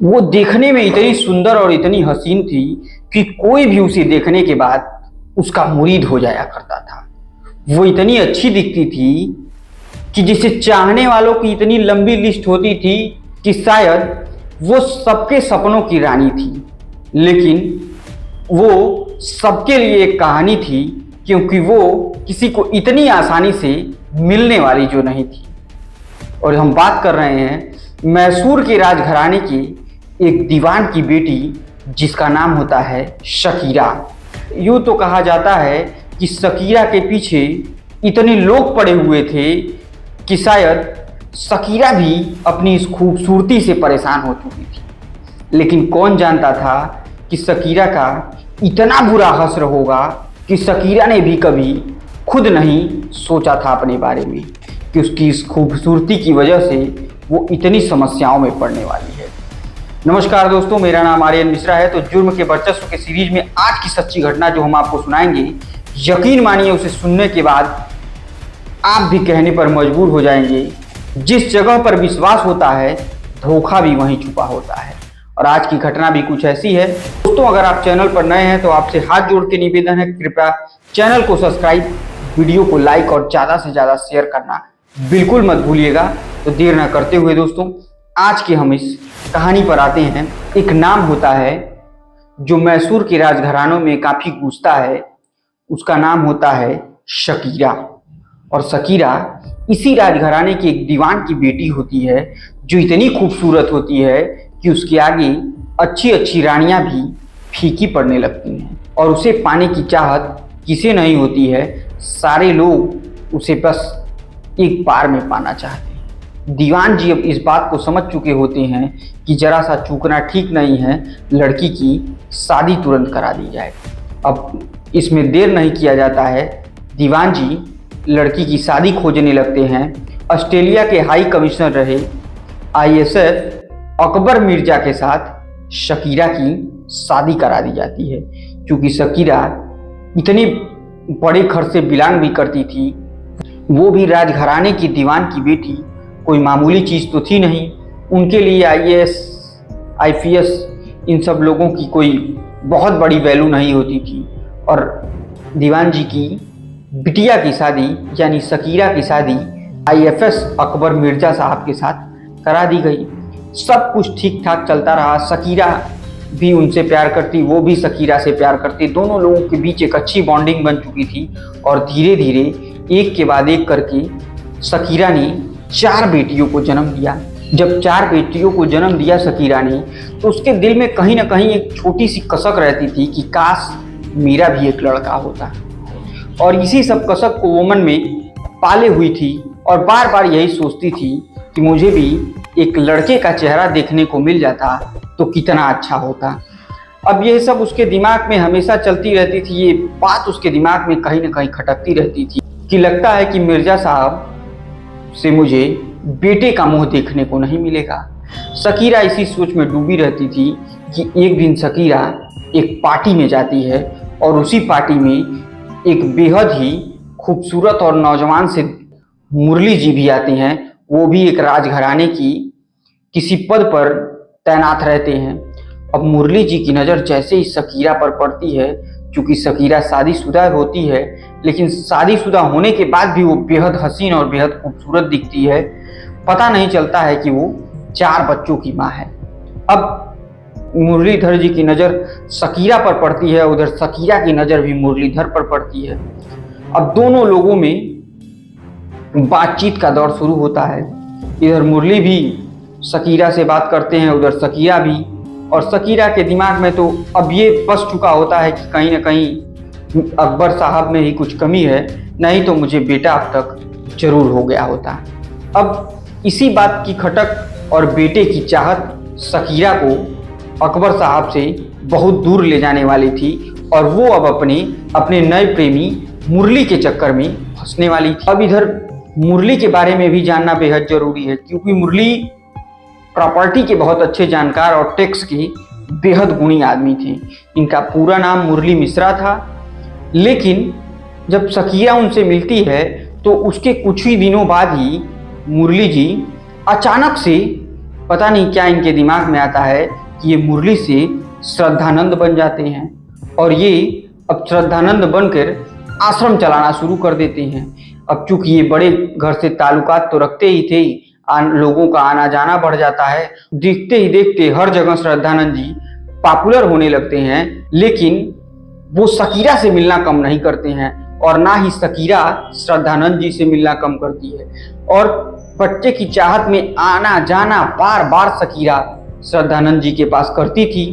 वो देखने में इतनी सुंदर और इतनी हसीन थी कि कोई भी उसे देखने के बाद उसका मुरीद हो जाया करता था। वो इतनी अच्छी दिखती थी कि जिसे चाहने वालों की इतनी लंबी लिस्ट होती थी कि शायद वो सबके सपनों की रानी थी। लेकिन वो सबके लिए एक कहानी थी, क्योंकि वो किसी को इतनी आसानी से मिलने वाली जो नहीं थी। और हम बात कर रहे हैं मैसूर के राजघराने की एक दीवान की बेटी, जिसका नाम होता है शकीरा। यूँ तो कहा जाता है कि शकीरा के पीछे इतने लोग पड़े हुए थे कि शायद शकीरा भी अपनी इस खूबसूरती से परेशान हो चुकी थी। लेकिन कौन जानता था कि शकीरा का इतना बुरा हश्र होगा कि शकीरा ने भी कभी खुद नहीं सोचा था अपने बारे में कि उसकी इस खूबसूरती की वजह से वो इतनी समस्याओं में पड़ने वाली है। नमस्कार दोस्तों, मेरा नाम आर्यन मिश्रा है। तो जुर्म के वर्चस्व के सीरीज में आज की सच्ची घटना जो हम आपको सुनाएंगे, यकीन मानिए उसे सुनने के बाद आप भी कहने पर मजबूर हो जाएंगे, जिस जगह पर विश्वास होता है धोखा भी वहीं छुपा होता है। और आज की घटना भी कुछ ऐसी है। दोस्तों, अगर आप चैनल पर नए हैं तो आपसे हाथ जोड़ के निवेदन है, कृपया चैनल को सब्सक्राइब, वीडियो को लाइक और ज़्यादा से ज़्यादा शेयर करना बिल्कुल मत भूलिएगा। तो देर ना करते हुए दोस्तों, आज के हम इस कहानी पर आते हैं। एक नाम होता है जो मैसूर के राजघरानों में काफ़ी गूंजता है, उसका नाम होता है शकीरा। और शकीरा इसी राजघराने की एक दीवान की बेटी होती है, जो इतनी खूबसूरत होती है कि उसके आगे अच्छी अच्छी रानियां भी फीकी पड़ने लगती हैं। और उसे पाने की चाहत किसे नहीं होती है, सारे लोग उसे बस एक बार में पाना चाहते हैं। दीवान जी अब इस बात को समझ चुके होते हैं कि जरा सा चूकना ठीक नहीं है, लड़की की शादी तुरंत करा दी जाए। अब इसमें देर नहीं किया जाता है, दीवान जी लड़की की शादी खोजने लगते हैं। ऑस्ट्रेलिया के हाई कमिश्नर रहे ISF अकबर मिर्जा के साथ शकीरा की शादी करा दी जाती है। क्योंकि शकीरा इतने बड़े घर से बिलोंग भी करती थी, वो भी राजघराने की दीवान की बेटी, कोई मामूली चीज़ तो थी नहीं। उनके लिए IAS IPS इन सब लोगों की कोई बहुत बड़ी वैल्यू नहीं होती थी। और दीवान जी की बिटिया की शादी यानी शकीरा की शादी IFS अकबर मिर्जा साहब के साथ करा दी गई। सब कुछ ठीक ठाक चलता रहा। शकीरा भी उनसे प्यार करती, वो भी शकीरा से प्यार करती। दोनों लोगों के बीच एक अच्छी बॉन्डिंग बन चुकी थी। और धीरे धीरे एक के बाद एक करके शकीरा ने 4 बेटियों को जन्म दिया। जब 4 बेटियों को जन्म दिया शकीरा ने, तो उसके दिल में कहीं ना कहीं एक छोटी सी कसक रहती थी कि काश मेरा भी एक लड़का होता। और इसी सब कसक को वो मन में पाले हुई थी और बार बार यही सोचती थी कि मुझे भी एक लड़के का चेहरा देखने को मिल जाता तो कितना अच्छा होता। अब यह सब उसके दिमाग में हमेशा चलती रहती थी। ये बात उसके दिमाग में कहीं ना कहीं खटकती रहती थी कि लगता है कि मिर्जा साहब से मुझे बेटे का मुंह देखने को नहीं मिलेगा। शकीरा इसी सोच में डूबी रहती थी कि एक दिन शकीरा एक पार्टी में जाती है और उसी पार्टी में एक बेहद ही खूबसूरत और नौजवान से मुरली जी भी आते हैं। वो भी एक राजघराने की किसी पद पर तैनात रहते हैं। अब मुरली जी की नज़र जैसे ही शकीरा पर पड़ती है, क्योंकि शकीरा शादीशुदा होती है, लेकिन शादीशुदा होने के बाद भी वो बेहद हसीन और बेहद खूबसूरत दिखती है। पता नहीं चलता है कि वो 4 बच्चों की माँ है। अब मुरलीधर जी की नज़र शकीरा पर पड़ती है, उधर शकीरा की नज़र भी मुरलीधर पर पड़ती है। अब दोनों लोगों में बातचीत का दौर शुरू होता है। इधर मुरली भी शकीरा से बात करते हैं, उधर शकीरा भी। और शकीरा के दिमाग में तो अब ये बस चुका होता है कि कहीं ना कहीं अकबर साहब में ही कुछ कमी है, नहीं तो मुझे बेटा अब तक जरूर हो गया होता। अब इसी बात की खटक और बेटे की चाहत शकीरा को अकबर साहब से बहुत दूर ले जाने वाली थी। और वो अब अपने नए प्रेमी मुरली के चक्कर में फंसने वाली थी। अब इधर मुरली के बारे में भी जानना बेहद जरूरी है, क्योंकि मुरली प्रॉपर्टी के बहुत अच्छे जानकार और टैक्स के बेहद गुणी आदमी थे। इनका पूरा नाम मुरली मिश्रा था। लेकिन जब शकीरा उनसे मिलती है तो उसके कुछ ही दिनों बाद ही मुरली जी अचानक से पता नहीं क्या इनके दिमाग में आता है कि ये मुरली से श्रद्धानंद बन जाते हैं और ये अब श्रद्धानंद बनकर आश्रम चलाना शुरू कर देते हैं। अब चूंकि ये बड़े घर से ताल्लुकात तो रखते ही थे, लोगों का आना जाना बढ़ जाता है। देखते ही देखते हर जगह श्रद्धानंद जी पॉपुलर होने लगते हैं, लेकिन वो शकीरा से मिलना कम नहीं करते हैं और ना ही शकीरा श्रद्धानंद जी से मिलना कम करती है। और बच्चे की चाहत में आना जाना बार बार शकीरा श्रद्धानंद जी के पास करती थी।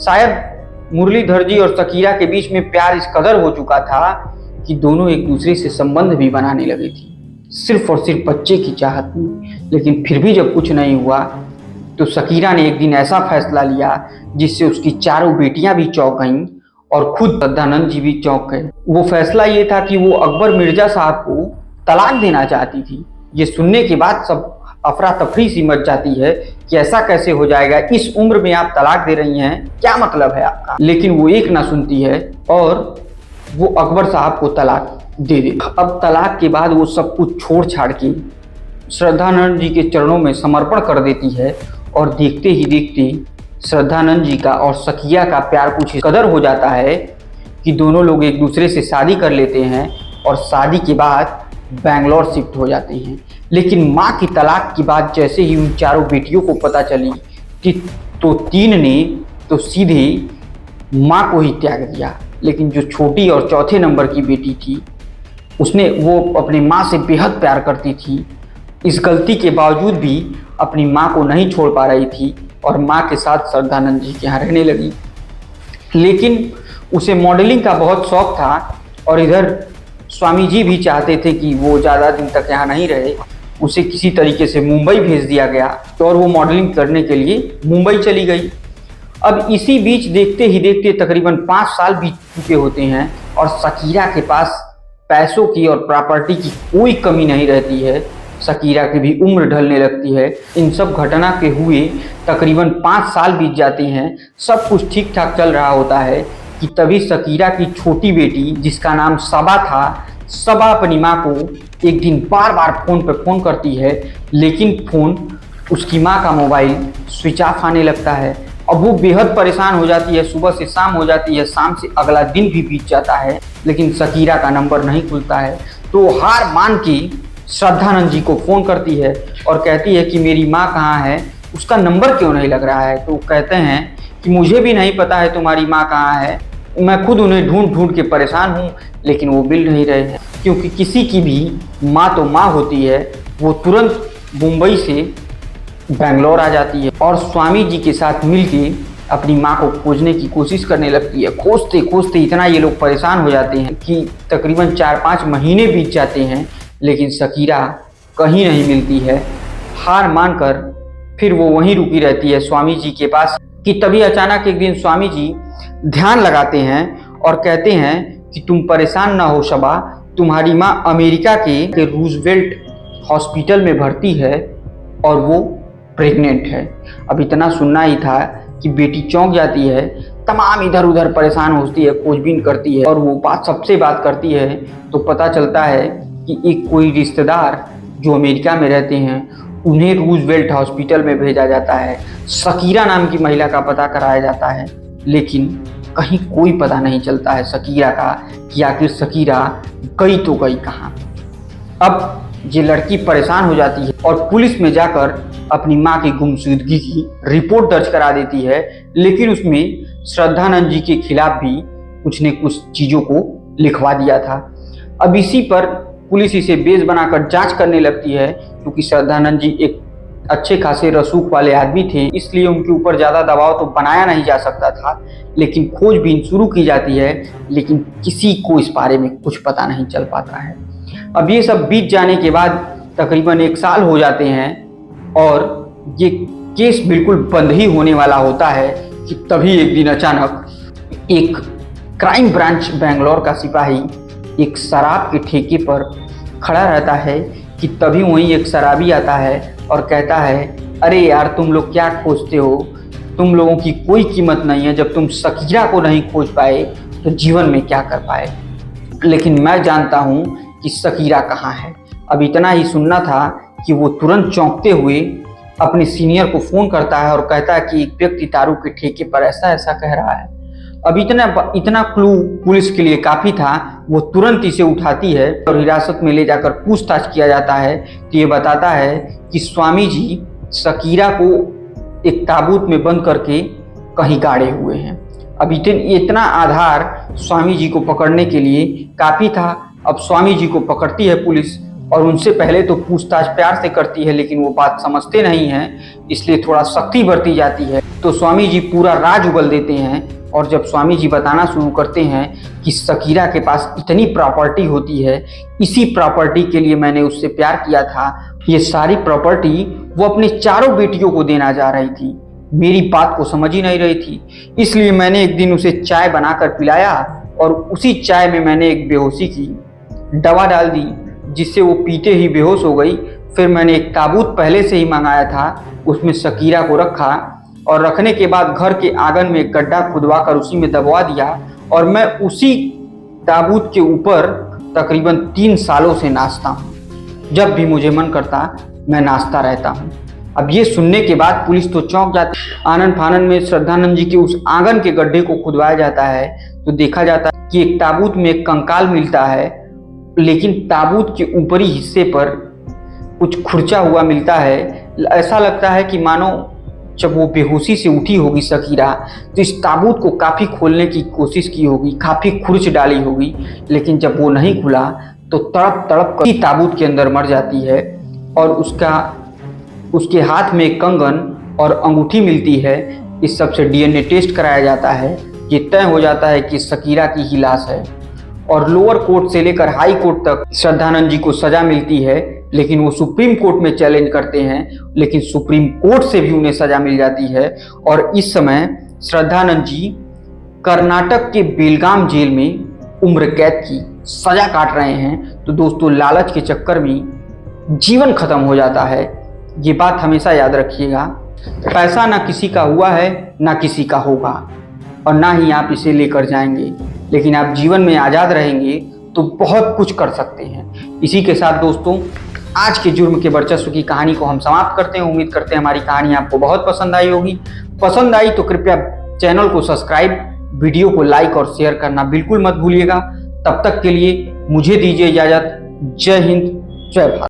शायद मुरलीधर जी और शकीरा के बीच में प्यार इस कदर हो चुका था कि दोनों एक दूसरे से संबंध भी बनाने लगे थे, सिर्फ और सिर्फ बच्चे की चाहत में। लेकिन फिर भी जब कुछ नहीं हुआ तो शकीरा ने एक दिन ऐसा फैसला लिया जिससे उसकी चारों बेटियां भी चौंक गईं और खुद श्रद्धानंद जी भी चौंक गए। वो फैसला ये था कि वो अकबर मिर्जा साहब को तलाक देना चाहती थी। ये सुनने के बाद सब अफरा तफरी सी मच जाती है कि ऐसा कैसे हो जाएगा, इस उम्र में आप तलाक दे रही हैं, क्या मतलब है आपका। लेकिन वो एक ना सुनती है और वो अकबर साहब को तलाक दे दे। अब तलाक के बाद वो सब कुछ छोड़ छाड़ के श्रद्धानंद जी के चरणों में समर्पण कर देती है और देखते ही देखते श्रद्धानंद जी का और शकीरा का प्यार कुछ इस कदर हो जाता है कि दोनों लोग एक दूसरे से शादी कर लेते हैं और शादी के बाद बेंगलोर शिफ्ट हो जाते हैं। लेकिन माँ की तलाक की बात जैसे ही उन चारों बेटियों को पता चली कि तो तीन ने तो सीधे माँ को ही त्याग दिया। लेकिन जो छोटी और चौथे नंबर की बेटी थी उसने वो अपनी माँ से बेहद प्यार करती थी। इस गलती के बावजूद भी अपनी माँ को नहीं छोड़ पा रही थी और माँ के साथ श्रद्धानंद जी के यहाँ रहने लगी। लेकिन उसे मॉडलिंग का बहुत शौक था और इधर स्वामी जी भी चाहते थे कि वो ज़्यादा दिन तक यहाँ नहीं रहे। उसे किसी तरीके से मुंबई भेज दिया गया तो और वो मॉडलिंग करने के लिए मुंबई चली गई। अब इसी बीच देखते ही देखते तकरीबन 5 साल बीत चुके होते हैं और शकीरा के पास पैसों की और प्रॉपर्टी की कोई कमी नहीं रहती है। शकीरा की भी उम्र ढलने लगती है। इन सब घटना के हुए तकरीबन 5 साल बीत जाते हैं। सब कुछ ठीक ठाक चल रहा होता है कि तभी शकीरा की छोटी बेटी जिसका नाम सबा था, सबा अपनी माँ को एक दिन बार बार फ़ोन पर फ़ोन करती है, लेकिन फ़ोन उसकी माँ का मोबाइल स्विच ऑफ आने लगता है। अब वो बेहद परेशान हो जाती है। सुबह से शाम हो जाती है, शाम से अगला दिन भी बीत जाता है, लेकिन शकीरा का नंबर नहीं खुलता है। तो हार मान के श्रद्धानंद जी को फ़ोन करती है और कहती है कि मेरी माँ कहाँ है, उसका नंबर क्यों नहीं लग रहा है। तो कहते हैं कि मुझे भी नहीं पता है तुम्हारी माँ कहाँ है, मैं खुद उन्हें ढूंढ ढूंढ के परेशान हूँ, लेकिन वो मिल नहीं रहे हैं। क्योंकि किसी की भी माँ तो माँ होती है, वो तुरंत मुंबई से बेंगलोर आ जाती है और स्वामी जी के साथ मिलके अपनी माँ को खोजने की कोशिश करने लगती है। खोजते खोजते इतना ये लोग परेशान हो जाते हैं कि तकरीबन 4-5 महीने बीत जाते हैं, लेकिन शकीरा कहीं नहीं मिलती है। हार मानकर फिर वो वहीं रुकी रहती है स्वामी जी के पास कि तभी अचानक एक दिन स्वामी जी ध्यान लगाते हैं और कहते हैं कि तुम परेशान ना हो शबा, तुम्हारी माँ अमेरिका के रूजवेल्ट हॉस्पिटल में भर्ती है और वो प्रेग्नेंट है। अब इतना सुनना ही था कि बेटी चौंक जाती है, तमाम इधर उधर परेशान होती है, खोजबीन करती है और वो सबसे बात करती है तो पता चलता है कि एक कोई रिश्तेदार जो अमेरिका में रहते हैं उन्हें रूजवेल्ट हॉस्पिटल में भेजा जाता है। शकीरा नाम की महिला का पता कराया जाता है, लेकिन कहीं कोई पता नहीं चलता है शकीरा का कि आखिर शकीरा गई तो गई कहाँ। अब ये लड़की परेशान हो जाती है और पुलिस में जाकर अपनी माँ की गुमशुदगी की रिपोर्ट दर्ज करा देती है, लेकिन उसमें श्रद्धानंद जी के खिलाफ भी कुछ न कुछ चीज़ों को लिखवा दिया था। अब इसी पर पुलिस इसे बेस बनाकर जांच करने लगती है, क्योंकि श्रद्धानंद जी एक अच्छे खासे रसूख वाले आदमी थे, इसलिए उनके ऊपर ज़्यादा दबाव तो बनाया नहीं जा सकता था। लेकिन खोजबीन शुरू की जाती है, लेकिन किसी को इस बारे में कुछ पता नहीं चल पाता है। अब ये सब बीत जाने के बाद तकरीबन 1 साल हो जाते हैं और ये केस बिल्कुल बंद ही होने वाला होता है कि तभी एक दिन अचानक एक क्राइम ब्रांच बेंगलोर का सिपाही एक शराब के ठेके पर खड़ा रहता है कि तभी वहीं एक शराबी आता है और कहता है, अरे यार तुम लोग क्या खोजते हो, तुम लोगों की कोई कीमत नहीं है, जब तुम शकीरा को नहीं खोज पाए तो जीवन में क्या कर पाए। लेकिन मैं जानता हूँ कि शकीरा कहाँ है। अब इतना ही सुनना था कि वो तुरंत चौंकते हुए अपने सीनियर को फोन करता है और कहता है कि एक व्यक्ति दारू के ठेके पर ऐसा ऐसा कह रहा है। अब इतना क्लू पुलिस के लिए काफी था। वो तुरंत इसे उठाती है और हिरासत में ले जाकर पूछताछ किया जाता है। तो ये बताता है कि स्वामी जी शकीरा को एक ताबूत में बंद करके कहीं गाड़े हुए हैं। अब इतना आधार स्वामी जी को पकड़ने के लिए काफी था। अब स्वामी जी को पकड़ती है पुलिस और उनसे पहले तो पूछताछ प्यार से करती है, लेकिन वो बात समझते नहीं हैं, इसलिए थोड़ा सख्ती बरती जाती है। तो स्वामी जी पूरा राज उगल देते हैं और जब स्वामी जी बताना शुरू करते हैं कि शकीरा के पास इतनी प्रॉपर्टी होती है, इसी प्रॉपर्टी के लिए मैंने उससे प्यार किया था, ये सारी प्रॉपर्टी वो अपने चारों बेटियों को देना जा रही थी, मेरी बात को समझ ही नहीं रही थी। इसलिए मैंने एक दिन उसे चाय बनाकर पिलाया और उसी चाय में मैंने एक बेहोशी की दवा डाल दी, जिससे वो पीते ही बेहोश हो गई। फिर मैंने एक ताबूत पहले से ही मंगाया था, उसमें शकीरा को रखा और रखने के बाद घर के आंगन में एक गड्ढा खुदवा कर उसी में दबवा दिया और मैं उसी ताबूत के ऊपर तकरीबन 3 सालों से नाचता हूँ। जब भी मुझे मन करता मैं नाचता रहता हूँ। अब ये सुनने के बाद पुलिस तो चौंक जाती है। आनन फानन में श्रद्धानंद जी के उस आंगन के गड्ढे को खुदवाया जाता है तो देखा जाता है कि एक ताबूत में एक कंकाल मिलता है, लेकिन ताबूत के ऊपरी हिस्से पर कुछ खुरचा हुआ मिलता है। ऐसा लगता है कि मानो जब वो बेहोशी से उठी होगी शकीरा तो इस ताबूत को काफ़ी खोलने की कोशिश की होगी, काफ़ी खुरच डाली होगी, लेकिन जब वो नहीं खुला तो तड़प तड़प कर ताबूत के अंदर मर जाती है। और उसके हाथ में एक कंगन और अंगूठी मिलती है। इस सब से डीएनए टेस्ट कराया जाता है। ये तय हो जाता है कि शकीरा की ही लाश है और लोअर कोर्ट से लेकर हाई कोर्ट तक श्रद्धानंद जी को सजा मिलती है, लेकिन वो सुप्रीम कोर्ट में चैलेंज करते हैं, लेकिन सुप्रीम कोर्ट से भी उन्हें सजा मिल जाती है। और इस समय श्रद्धानंद जी कर्नाटक के बेलगाम जेल में उम्र कैद की सजा काट रहे हैं। तो दोस्तों, लालच के चक्कर में जीवन खत्म हो जाता है। ये बात हमेशा याद रखिएगा, पैसा ना किसी का हुआ है ना किसी का होगा और ना ही आप इसे लेकर जाएंगे, लेकिन आप जीवन में आज़ाद रहेंगे तो बहुत कुछ कर सकते हैं। इसी के साथ दोस्तों, आज के जुर्म के वर्चस्व की कहानी को हम समाप्त करते हैं। उम्मीद करते हैं हमारी कहानी आपको बहुत पसंद आई होगी। पसंद आई तो कृपया चैनल को सब्सक्राइब, वीडियो को लाइक और शेयर करना बिल्कुल मत भूलिएगा। तब तक के लिए मुझे दीजिए इजाज़त। जय हिंद, जय भारत।